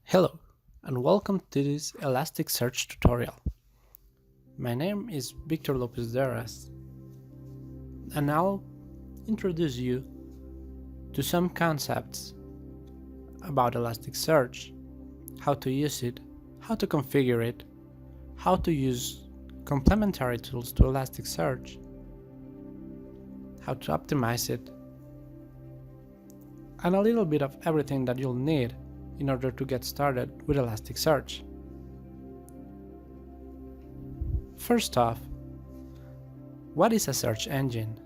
Hello, and welcome to this ElasticSearch tutorial. My name is Victor Lopez Deras, and I'll introduce you to some concepts about ElasticSearch, how to use it, how to configure it, how to use complementary tools to ElasticSearch, how to optimize it, and a little bit of everything that you'll need in order to get started with ElasticSearch. First off, what is a search engine?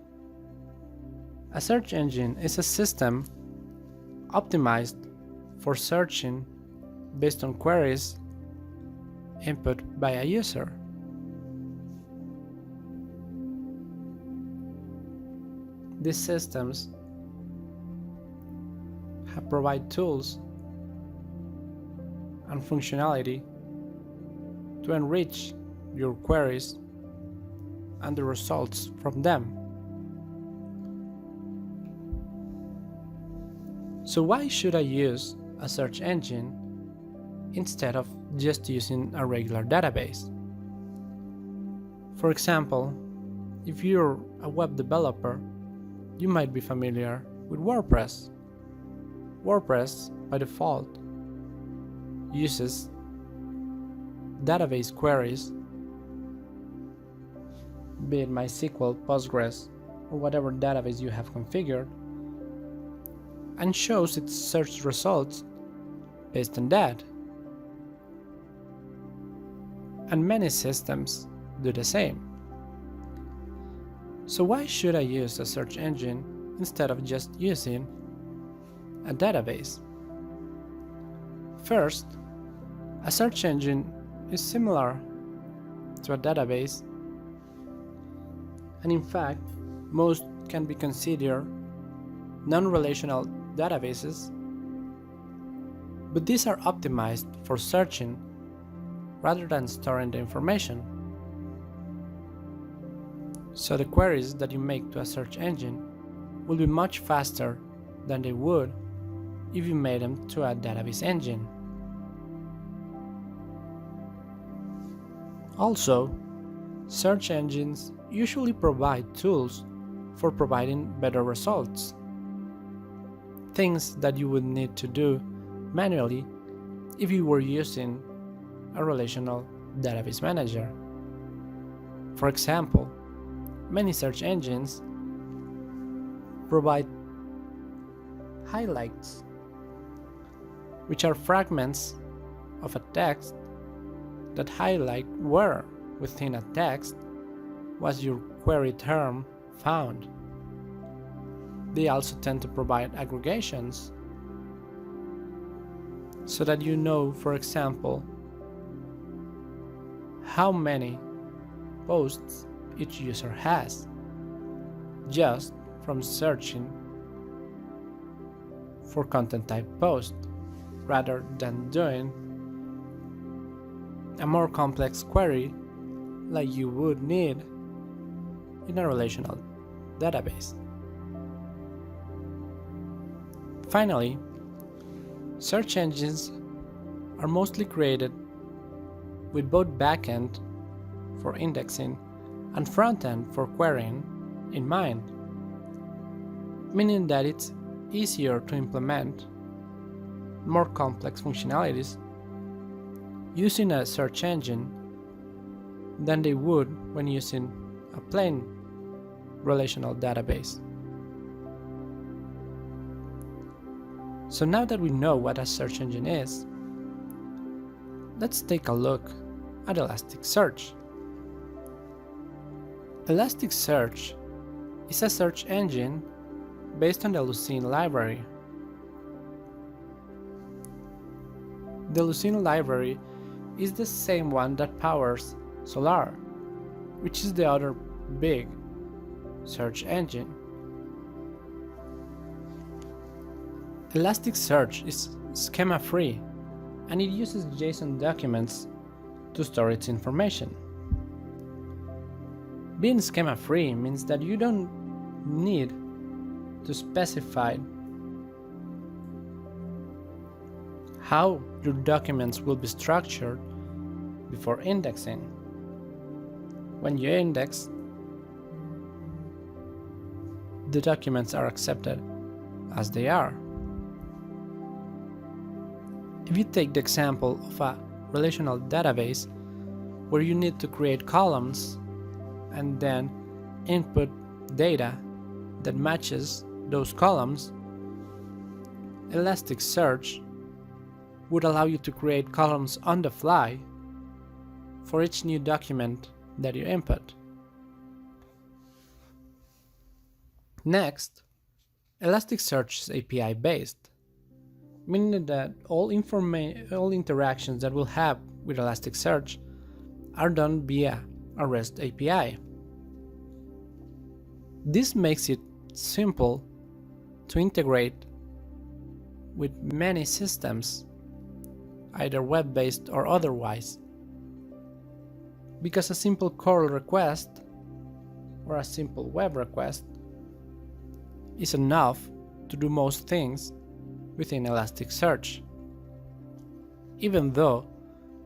A search engine is a system optimized for searching based on queries input by a user. These systems provide tools and functionality to enrich your queries and the results from them. So why should I use a search engine instead of just using a regular database? For example, if you're a web developer, you might be familiar with WordPress. WordPress, by default, uses database queries, be it MySQL, Postgres, or whatever database you have configured, and shows its search results based on that. And many systems do the same. So why should I use a search engine instead of just using a database? First, a search engine is similar to a database, and in fact, most can be considered non-relational databases, but these are optimized for searching rather than storing the information. So the queries that you make to a search engine will be much faster than they would if you made them to a database engine. Also, search engines usually provide tools for providing better results, things that you would need to do manually if you were using a relational database manager. For example, many search engines provide highlights, which are fragments of a text that highlight where within a text was your query term found. They also tend to provide aggregations so that you know, for example, how many posts each user has just from searching for content type post rather than doing a more complex query like you would need in a relational database. Finally, search engines are mostly created with both backend for indexing and frontend for querying in mind, meaning that it's easier to implement more complex functionalities using a search engine than they would when using a plain relational database. So now that we know what a search engine is, let's take a look at ElasticSearch. ElasticSearch is a search engine based on the Lucene library. The Lucene library is the same one that powers Solar, which is the other big search engine. ElasticSearch is schema-free, and it uses JSON documents to store its information. Being schema-free means that you don't need to specify how your documents will be structured before indexing. When you index, the documents are accepted as they are. If you take the example of a relational database where you need to create columns and then input data that matches those columns, ElasticSearch would allow you to create columns on the fly for each new document that you input. Next, ElasticSearch is API based, meaning that all interactions that we'll have with ElasticSearch are done via a REST API. This makes it simple to integrate with many systems, either web-based or otherwise, because a simple curl request or a simple web request is enough to do most things within ElasticSearch, even though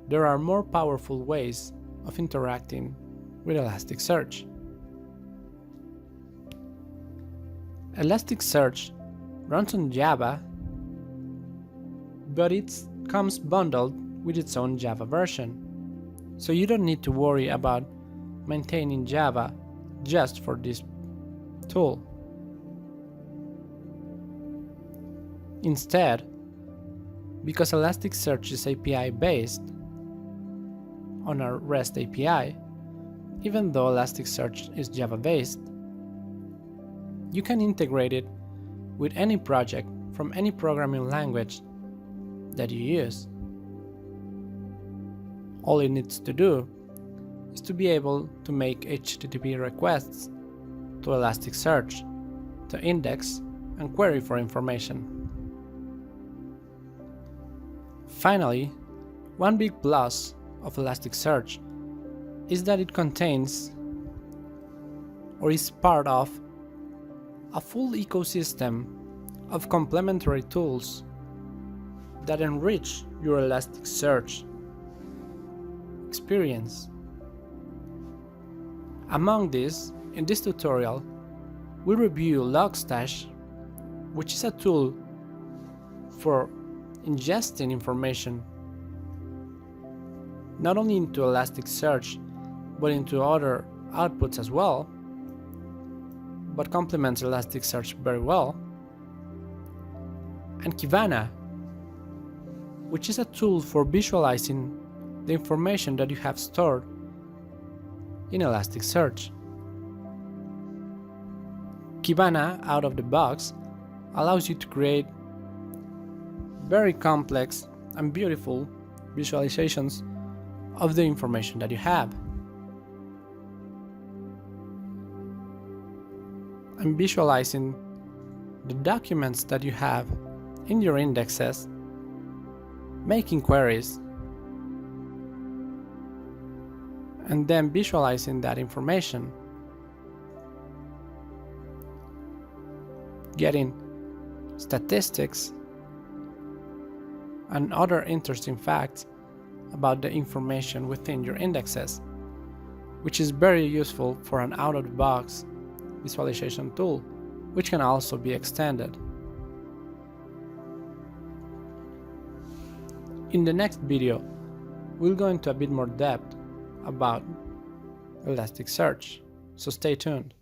there are more powerful ways of interacting with ElasticSearch. ElasticSearch runs on Java, but it comes bundled with its own Java version, so you don't need to worry about maintaining Java just for this tool. Instead, because ElasticSearch is API based on a REST API, even though ElasticSearch is Java based, you can integrate it with any project from any programming language that you use. All it needs to do is to be able to make HTTP requests to Elasticsearch to index and query for information. Finally, one big plus of ElasticSearch is that it contains or is part of a full ecosystem of complementary tools that enrich your ElasticSearch experience. Among these, in this tutorial, we review Logstash, which is a tool for ingesting information not only into ElasticSearch but into other outputs as well, but complements ElasticSearch very well, and Kibana, which is a tool for visualizing the information that you have stored in Elasticsearch. Kibana, out of the box, allows you to create very complex and beautiful visualizations of the information that you have. And visualizing the documents that you have in your indexes, making queries, and then visualizing that information, getting statistics and other interesting facts about the information within your indexes, which is very useful for an out-of-the-box visualization tool, which can also be extended. In the next video, we'll go into a bit more depth about ElasticSearch, so stay tuned.